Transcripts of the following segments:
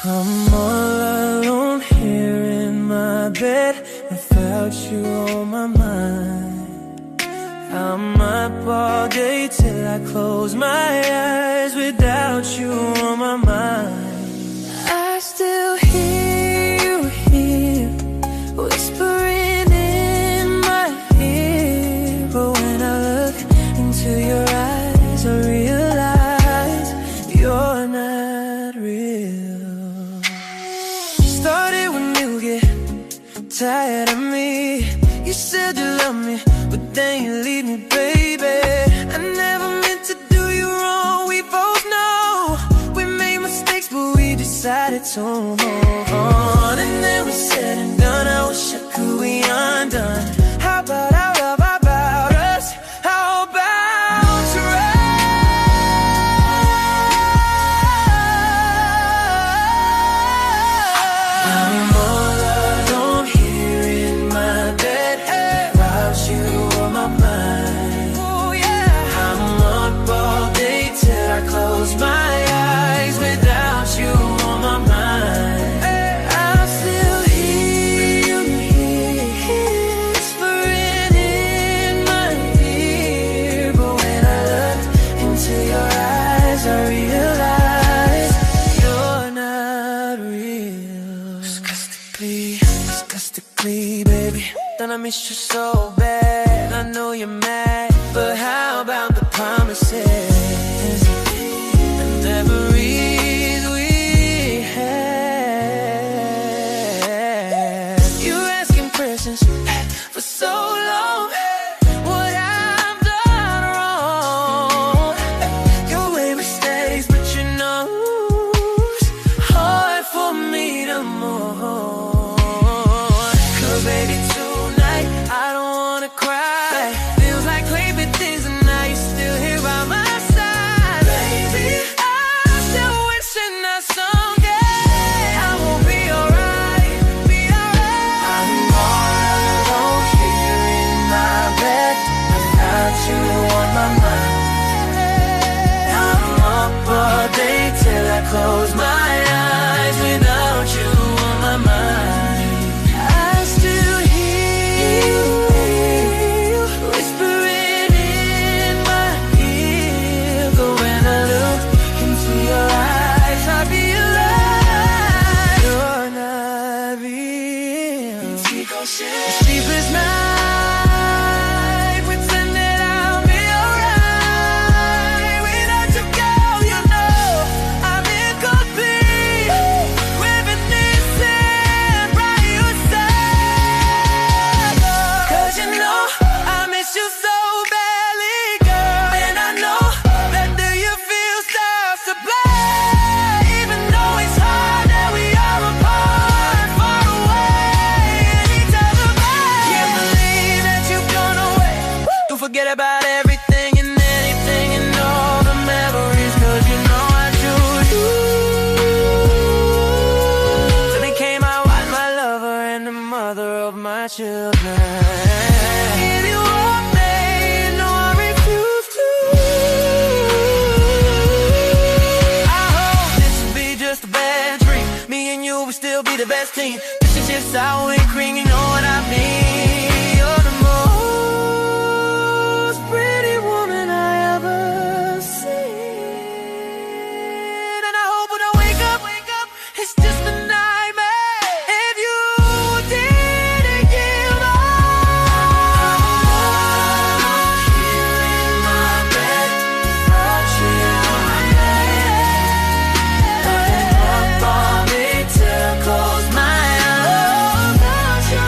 I'm all alone here in my bed, without you on my mind. I'm up all day till I close my eyes, without you on my mind. I still hear you here, whispering in my ear. But when I look into your eyes, I realize you're not real. Started when you get tired of me. You said you love me, but then you leave me, baby. I never meant to do you wrong. We both know we made mistakes, but we decided to move on. And then we said and done. I wish I could be undone. How about our love? How about us? How about trust? I'm all alone here in my bed, without you on my mind. Oh yeah. I'm up all day till I close my eyes, without you on my mind. I still hear you whispering in my ear. But when I look into your eyes, I realize you're not real. Disgustingly, baby, then I miss you so bad. I know you're mad, but how about the promises and the memories we had? You asking questions for so long. What I've done wrong? You made mistakes, but you know it's hard for me to move. Cause baby, tonight I don't wanna cry. Feels like lately things, and now you're still here by my side. Baby, I'm still wishing that someday I will be alright, be alright. I'm all alone here in my bed, without you on my mind. I'm up all day till I close my eyes, without you on my mind. I still hear you whispering in my ear. But when I look into your eyes, I realize you're not real. Sleepless night, pretend that I'll be alright. Without you, girl, you know I'm incomplete. Reminiscing by your side. Cause you know I miss you so badly, girl. And I know that do you feel starts to play. Even though it's hard that we are apart, far away, and each other back. Can't believe that you've gone away. Don't forget about everything and anything and all the memories. Cause you know I choose you. So became my wife, my lover, and the mother of my children. If you want me, no, I refuse to. I hope this will be just a bad dream. Me and you will still be the best team. This is just sour and cream, you know what I mean. You're the most pretty woman I ever seen. And I hope when I wake up, it's just a nightmare. If you didn't give up. Here in my bed, without you on my mind. Up all day till I close my eyes, without you on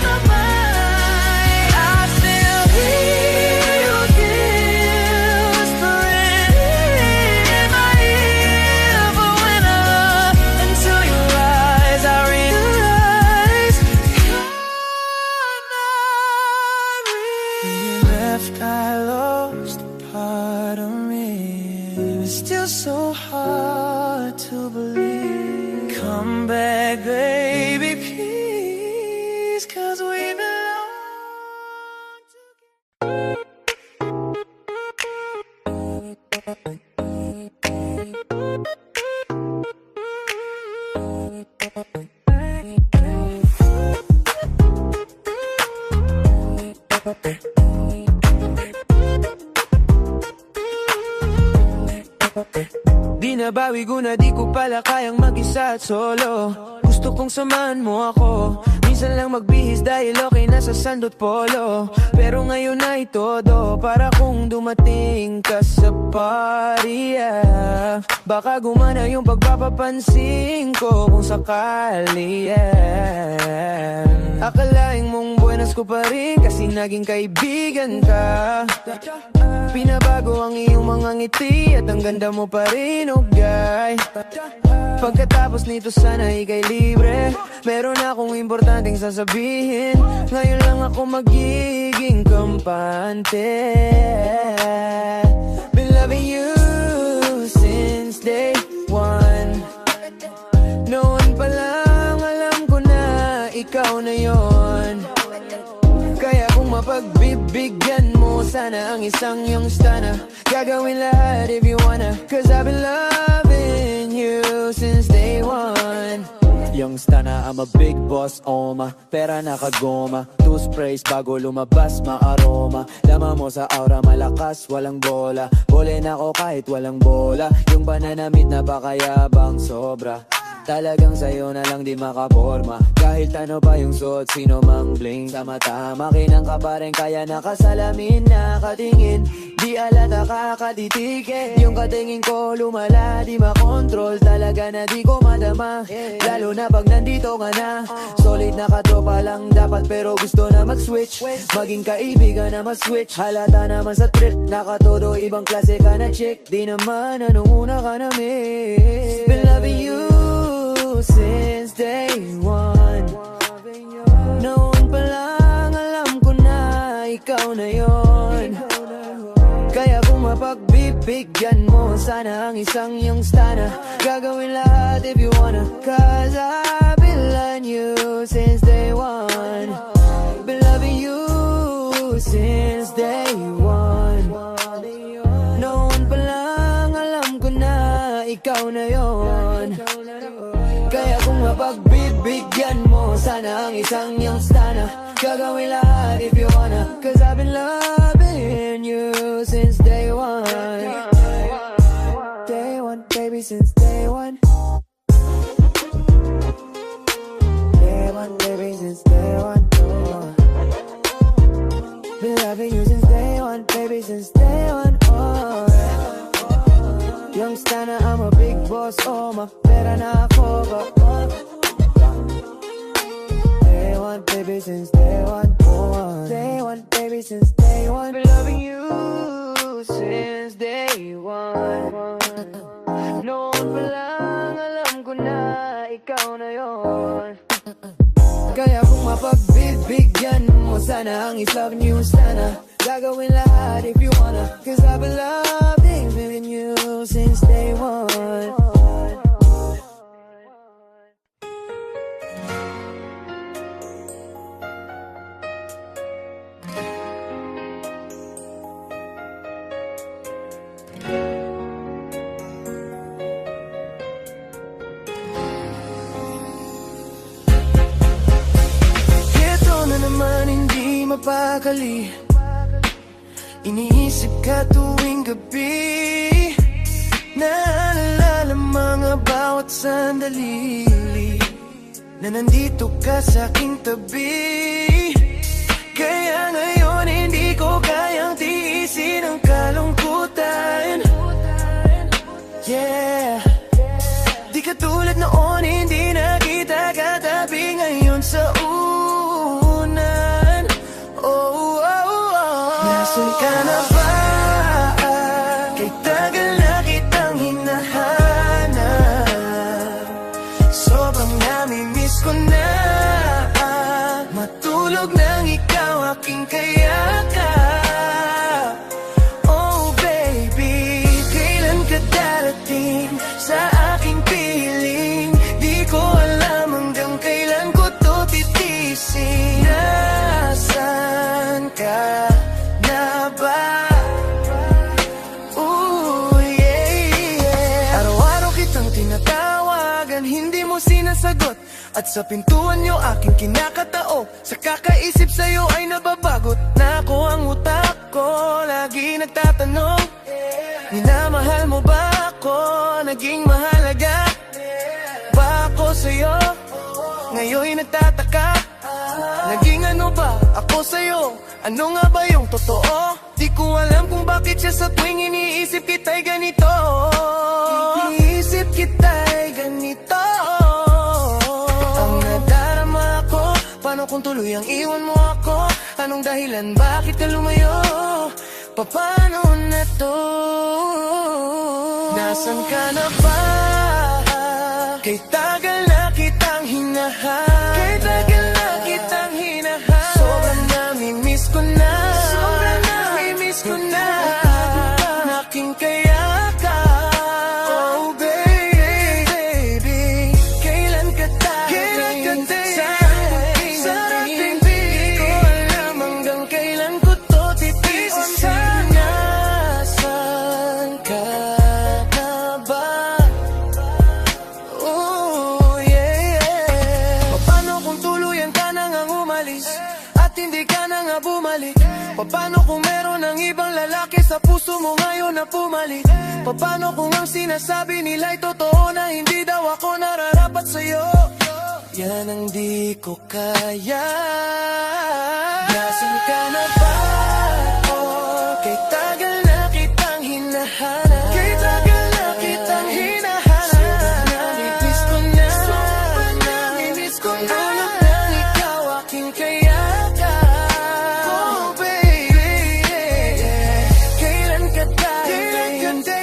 my mind. I still hear you whispering in my ear. But when I look into your eyes, I realize you're not real. When you left, I lost a part of me. It's still so hard to believe. Come back, baby, please. Cause we belong together. Di nabawi ko na di ko pala kayang mag-isa at solo. Gusto kong samahan mo ako, minsan lang magbihis dahil okay na sa sandot polo. Pero ngayon ay todo para kung dumating ka sa party, yeah. Baka gumana yung pagpapapansin ko kung sakali, yeah. Akalain mong buenas ko pa rin kasi naging kaibigan ka. Pinabago ang iyong mga ngiti at ang ganda mo pa rin, oh guy. Pagkatapos nito sana ika'y libre, meron akong importanteng sasabihin. Ngayon lang ako magiging kampante. Been loving you since day one. Noon pa lang alam ko na ikaw na yon. Kaya kung mapagbibigyan mo sana ang isang yung stana, gagawin lahat if you wanna, cause I've been loving you since day one. Young stana, I'm a big boss, oma. Pera nakagoma, two sprays bago lumabas, ma-aroma. Lama mo sa aura, malakas, walang bola. Bole na ako kahit walang bola. Yung banana meat na pakayabang sobra. Talagang sa'yo na lang di makaporma. Kahit ano pa yung suot, sino mang bling. Sa mata, makinang ka pa rin, kaya nakasalamin, nakatingin. Di alata kakatitigin. Yung katingin ko lumala, di makontrol. Talaga na di ko madama, lalo na pag nandito ka na. Solid na katropa lang dapat, pero gusto na mag-switch. Maging kaibigan na mag-switch. Halata naman sa trick, nakatodo ibang klase ka na chick. Di naman anong una ka na miss. Been loving you since day one. Noon pa lang alam ko na ikaw na yon. Kaya kung mapagbibigyan mo sana ang isang yung stana, gagawin lahat if you wanna, cause I've been loving you since day one. Been loving you since day one. Noon pa lang alam ko na ikaw na yon. Kaya kung mapagbibigyan mo sana ang isang yung stana, gagawin lahat if you wanna, cause I've been loving you since day one. Day one, baby, since day one. Day one, baby, since day one. Oh. Been loving you since day one, baby, since day one. Oh. Young stana, I'm a big boss, oh, my pera na ako ba? Day one, baby, since day one, oh. Day one, baby, since day one. Been loving you since day one. Noon pa lang alam ko na ikaw na yon. Kaya kung mapagbibigyan mo sana ang isang new stana, gagawin lahat if you wanna, cause I've been loving you since day one. Ito na naman hindi mapakali, iniisip ka tuwing gabi. Naalala mga bawat sandali na nandito ka sa aking tabi. Kaya ngayon hindi ko kayang tiisin ang kalungkutan. Yeah, di katulad noon, hindi na kita katabi ngayon sa unan. Oh, oh, oh. Nasaan ka na ba? Kay tagal na kitang hinahanap. Sobrang nami-miss ko na matulog nang ikaw aking kayakap. Oh baby, kailan ka darating sa aking piling? Di ko alam hanggang kailan ko to titisin. Nasaan ka na ba? Ooh, yeah, yeah. Araw-araw kitang tinatawagan, hindi mo sinasagot. At sa pintuan nyo aking kinakatao. Sa kakaisip sa'yo ay nababagot na ako ang utak ko. Lagi nagtatanong, minamahal mo ba ako? naging mahalaga ba ako sa'yo? Ngayon'y nagtataka, naging ano ba ako sa'yo? Ano nga ba yung totoo? Di ko alam kung bakit siya sa tuwing iniisip kita'y ganito. Iniisip kita'y ganito. Ang nadarama ko, paano kung tuluyang iwan mo ako? Anong dahilan, bakit ka lumayo? Paano na to? Nasaan ka na ba? Kay tagal na kitang hinahanap. Kay tagal na kitang hinahanap. Sobrang nami-miss ko na. Sobrang nami-miss ko na. Aking kayakap. Oh baby, kailan ka tayo? Kailan ka tayo? Sa ating di ko alam hanggang kailan ko to titiisin. Nasaan ka na ba? Oh yeah. Paano kung tuluyan ka na ngang umalis at hindi ka na nga bumalik? Paano kung meron ng ibang lalaki sa puso mo ngayon na pumalit? Paano kung ang sinasabi nila'y totoo na hindi daw ako nararapat sa'yo? Yan ang di ko kaya. Nasaan ka na ba? Oh, kay tagal na kitang hinahanap. Kay tagal na kitang hinahanap. Sobrang nami-miss ko na. Sobrang nami-miss ko na. Tulog ng ikaw aking kayakap. Oh baby, kailan ka tayo?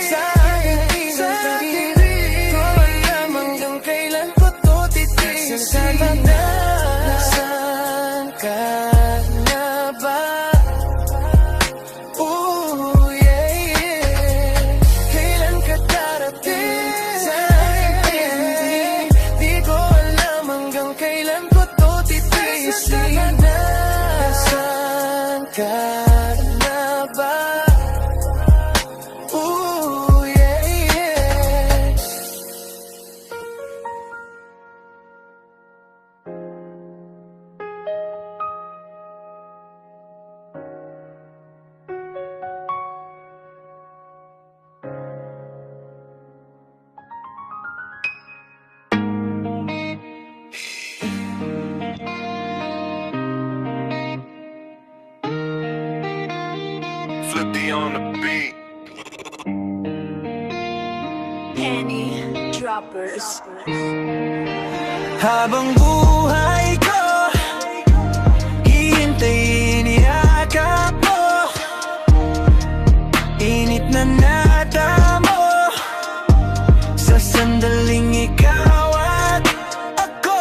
Sa aking di ko alam hanggang kailan ko to titiisin. Nasaan ka na ba? Ooh, yeah. Kailan ka darating? Sa aking di ko alam hanggang kailan ko to titiisin. Nasaan ka na ba? Ooh, yeah. Flippy on the beat. Penny Droppers. Habang buhay ko, hihintayin iyakap mo. Init na natamo sa sandaling ikaw at ako.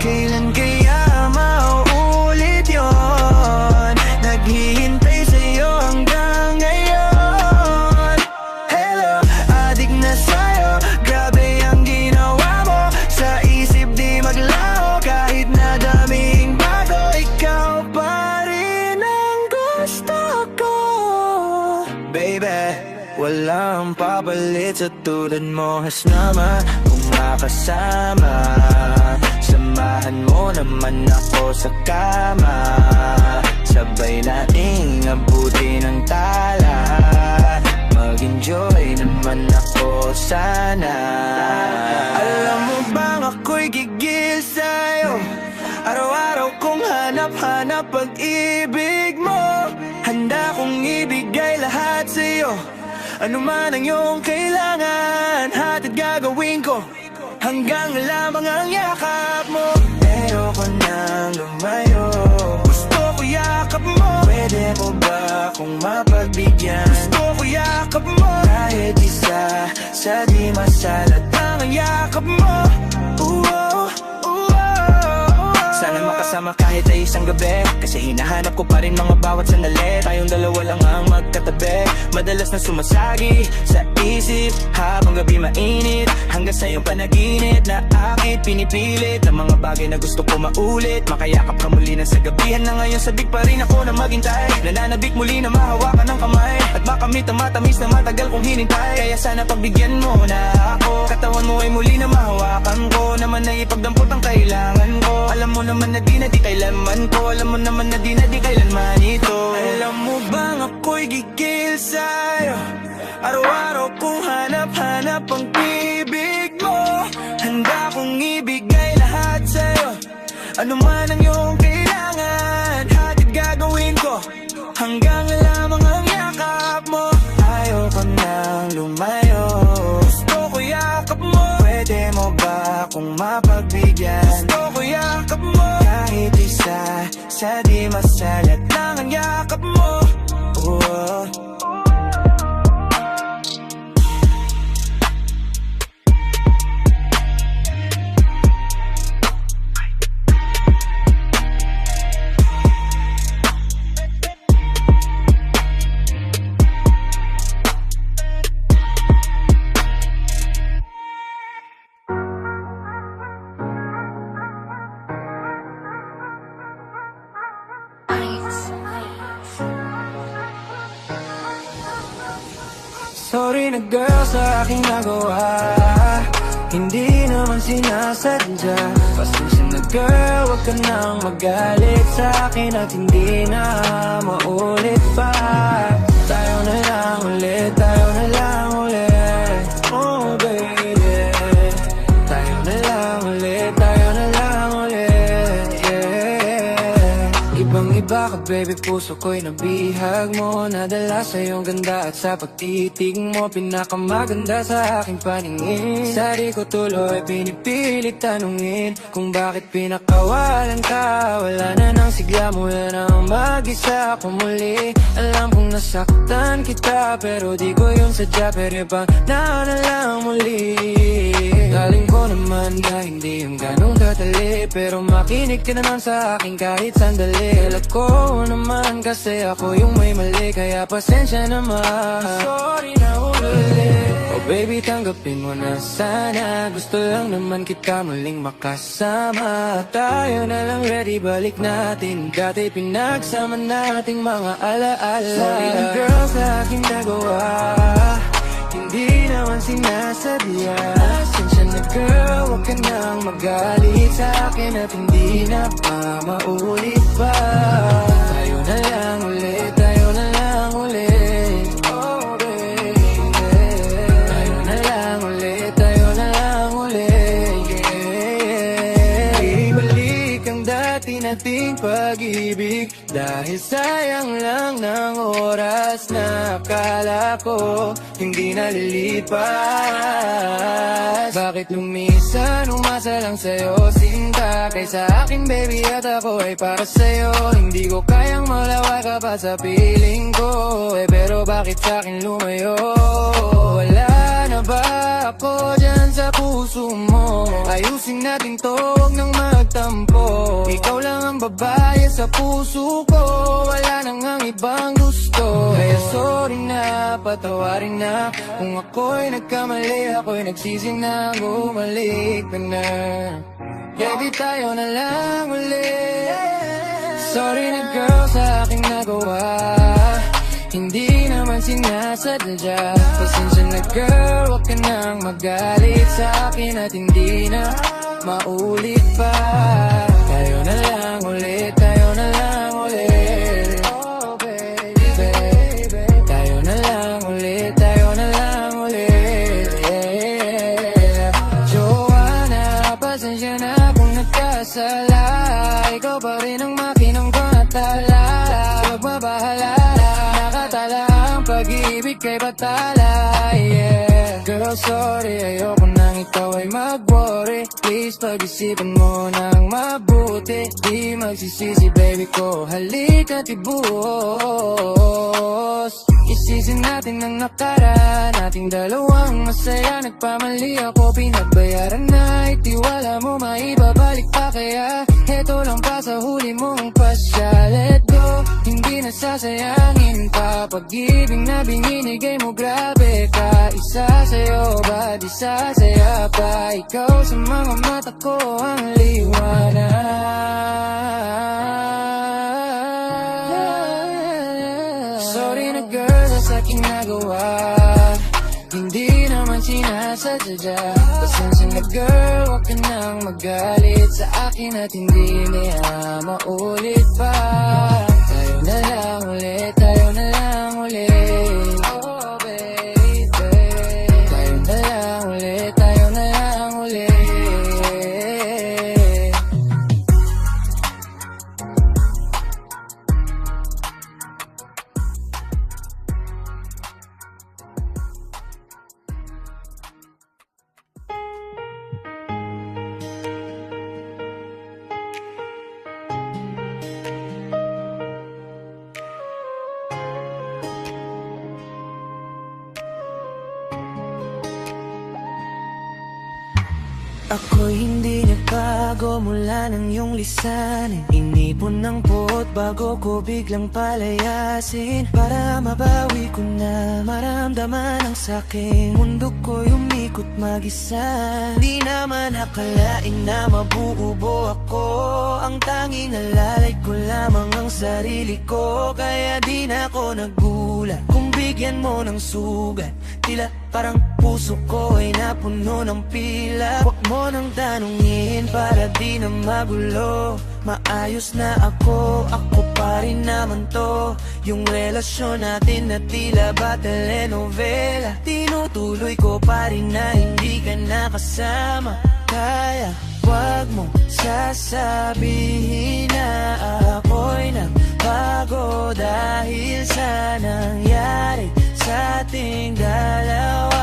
Kailan kaya mauulit yun? Naghihintay sa'yo hanggang ngayon. Hello, adik na sa'yo. Grabe ang ginawa mo. Sa isip di maglaho. Kahit na daming bago, ikaw pa rin ang gusto ko. Baby, walang papalit sa tulad mo. Has naman kung makasama. Samahan mo naman ako sa kama. Sabay nating abutin ang tala. Mag-enjoy naman ako sana. Alam mo bang ako'y gigil sa'yo? Araw-araw kong hanap-hanap pag-ibig mo. Handa kong ibigay lahat sa'yo. Ano man ang iyong kailangan, hatid gagawin ko. Hanggang lamang ang yakap mo. Ayoko nang lumayo. Gusto ko yakap mo. Pwede mo ba akong mapagbigyan? Gusto ko yakap mo. Kahit isa sa di masalat ang yakap mo. Sana makasama kahit ay isang gabi. Kasi hinahanap ko pa rin mga bawat sandali. Tayong dalawa lang ang magkatabi. Madalas na sumasagi sa isip habang gabi mainit. Hanggang sa iyong panaginip na akit pinipilit ang mga bagay na gusto ko maulit. Makayakap ka muli na sa gabihan na ngayon. Sabik pa rin ako na maghintay. Nananabik muli na mahawakan ng kamay. At makamit ang matamis na matagal kong hinintay. Kaya sana pagbigyan mo na ako. Katawan mo ay muli na mahawakan ko. Naman ay ipagdampot ang kailangan ko. Alam mo naman na di kailanman ko. Alam mo naman na di kailanman ito. Alam mo bang ako'y gigil sa'yo? Araw-araw kong hanap-hanap ang ibig mo. Handa kong ibigay lahat sa'yo. Ano man ang iyong kailangan, hatid gagawin ko, hanggang lamang ang yakap mo. Ayoko nang lumayo, gusto ko yakap mo. Pwede mo ba akong mapagbigyan? Gusto ko yakap mo. Kahit isa sa di masalat lang ang yakap mo. Oh. Sorry na girl sa aking nagawa, hindi naman sinasadya. Pasensya na girl, wag ka nang magalit sa akin at hindi na maulit pa. Tayo na lang ulit, tayo na lang ulit. Oh baby, tayo na lang ulit, tayo na lang ulit. Yeah. Ibang-iba ka baby, puso ko'y nabihag mo. Nadala sa iyong ganda at sa pagtitig mo, pinakamaganda sa aking paningin. Sa di ko tuloy pinipilit tanungin kung bakit pinakawalan ka. Wala na nang sigla, mula nang mag-isa ako muli. Alam kong nasaktan kita pero di ko yun sadya, pero bang na lang muli. Galing ko naman na hindi yung ganong kadali, pero makinig ka naman sa akin kahit sandali. Alam ko naman kasi ako yung may mali, kaya pasensya naman. Sorry na ulit. Oh baby, tanggapin mo na sana. Gusto lang naman kita muling makasama. Tayo na lang ready, balik natin dati pinagsama nating mga alaala. Sorry na girl sa aking nagawa, hindi naman sinasadya. Pasensya na girl, wag ka nang magalit sa akin at hindi na maulit pa. Tayo na lang ulit, tayo na lang ulit. Oh baby, tayo na lang ulit, tayo na lang ulit. Yeah. Ibalik ang dati nating pag-ibig, dahil sayang lang ng oras na akala ko hindi nalilipas. Bakit lumisan, umasa lang sa'yo sinta, kaysa akin baby at ako ay para sa'yo. Hindi ko kayang malaway ka pa sa piling ko, pero bakit sa'kin lumayo? Wala na ba ako dyan sa puso mo? Ayusin natin to, huwag nang magtampo. Ikaw lang ang babae sa puso ko, wala nang ang ibang gusto. Kaya sorry na, patawarin na kung ako'y nagkamali, ako'y nagsisi na, bumalik ka na. Baby, tayo na lang ulit. Sorry na girl sa aking nagawa, hindi naman sinasadya. Pasensya na girl, wag ka nang magalit sa akin at hindi na maulit pa. Tayo na lang ulit, tayo na lang ulit. Oh baby, baby, tayo na lang ulit, tayo na lang ulit. Yeah. Joanna, pasensya na kung nagkasala, ikaw pa rin ang makinang ko natala. Huwag mabahala, nakatala ang pag-ibig kay batala. Yeah. Girl, sorry, ayoko nang ikaw ay mag-worry. Please, pag-isipan mo nang mabuti. Di magsisisi, baby ko, halika tibos. Isisi natin ang nakaraan, nating dalawang masaya. Nagpamali ako, pinagbayaran na. Itiwala mo, maibabalik pa, kaya heto lang pa sa huli mong pasya. Let go, hindi na sasayangin pa. Pag-ibig na binibigay mo, grabe ka. Isa sa'yo, ba't di sasaya pa? Ikaw sa mga mata ko ang liwanag. Sorry na girl sa aking nagawa, hindi naman sinasadya. Pasensya na girl, wag ka nang magalit sa akin at hindi niya maulit pa. Tayo na lang ulit, tayo na lang ulit. Oh baby, Ako'y hindi nagbago mula ng iyong lisanin. Inipon ng puot bago ko biglang palayasin, para mabawi ko na maramdaman ang saking mundo ko'y umikot mag-isa. Di naman akalain na mabubuo ako, ang tanging alalay ko lamang ang sarili ko. Kaya di na ako nagulat kung bigyan mo ng sugat, tila parang puso ko ay napuno ng pila. Huwag mo nang tanungin para di na magulo. Maayos na ako pa rin naman to. Yung relasyon natin na tila ba telenovela, tinutuloy ko pa rin na hindi ka nakasama. Kaya wag mo sasabihin na ako'y nagbago dahil sa nangyari sa ating dalawa.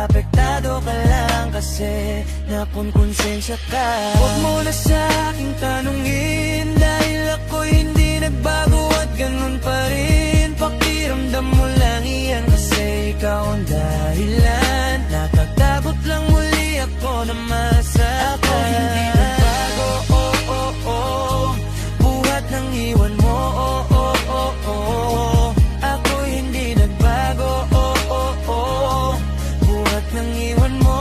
Apektado ka lang kasi nakunkonsensya ka. Huwag mo na sa aking tanungin, dahil ako'y hindi nagbago at ganun pa rin. Pakiramdam mo lang iyan kasi ikaw ang dahilan. Natatakot lang muli ako na masaktan. Ako'y hindi nagbago, oh, oh, oh. Buhat ng iwan mo, oh, oh, oh, oh. Ako'y hindi nagbago, oh, oh, oh. Buhat ng iwan mo.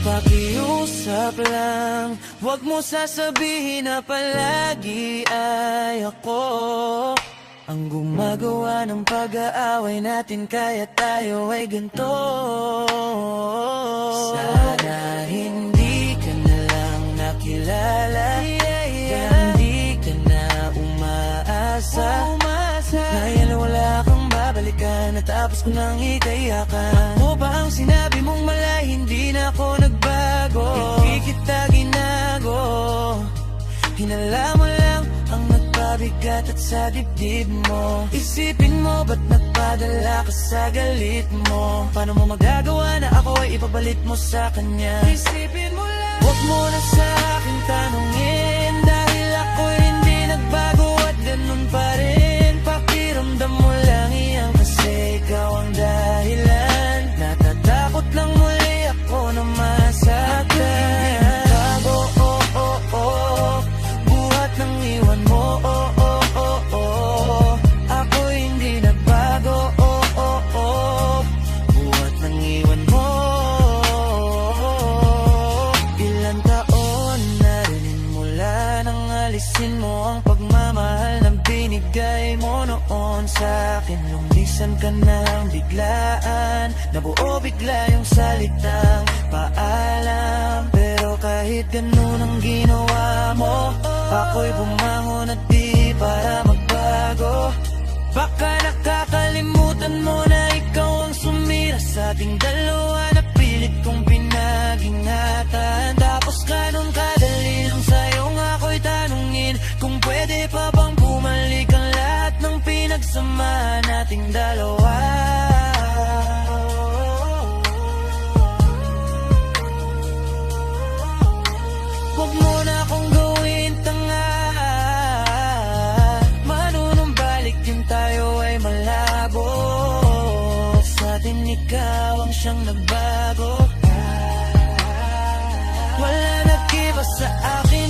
Pakiusap lang, huwag mo sasabihin na palagi ay ako ang gumagawa ng pag-aaway natin, kaya tayo ay ganito. Sana hindi ka na lang nakilala, hindi ka na umaasa. Ngayon wala kang babalikan, natapos ko nang ikayakan. Mo ba ang sinabi mong mala, hindi na ako nagbago, hindi kita ginago. Hinala mo lang ang nagpabigat at sa dibdib mo. Isipin mo, ba't nagpadala ka sa galit mo? Paano mo magagawa na ako ay ipabalit mo sa kanya? Isipin mo lang, huwag mo na sa akin tanungin, dahil ako'y hindi nagbago at ganun pa rin. Pakiramdam mo lang iyan kasi ikaw ang dahilan. Natatakot lang muli ako na masaktan. Bago, oh, oh, oh. Buhat ng iwan mo, oh, oh, oh, oh. Ako'y hindi nagbago, oh, oh, oh. Buhat ng iwan mo. Ilang taon na rin mula nang alisin mo ang pagmamahal na binigay mo noon sa'kin. Lumisan ka ng biglaan, nabuo bigla yung salitang paalam. Pero kahit ganun ang ginawa mo, ako'y bumangon at di para magbago. Baka nakakalimutan mo na ikaw ang sumira sa ating dalawa, na pilit kong pinag-ingatan. Tapos ganun kadali lang sa'yong ako'y tanungin kung pwede pa bang bumalik ang lahat ng pinagsama nating dalawa. Huwag mo na akong gawin tanga, manunumbalik yung tayo ay malabo. Sa atin ikaw ang siyang nagbago. Wala nag-iba sa akin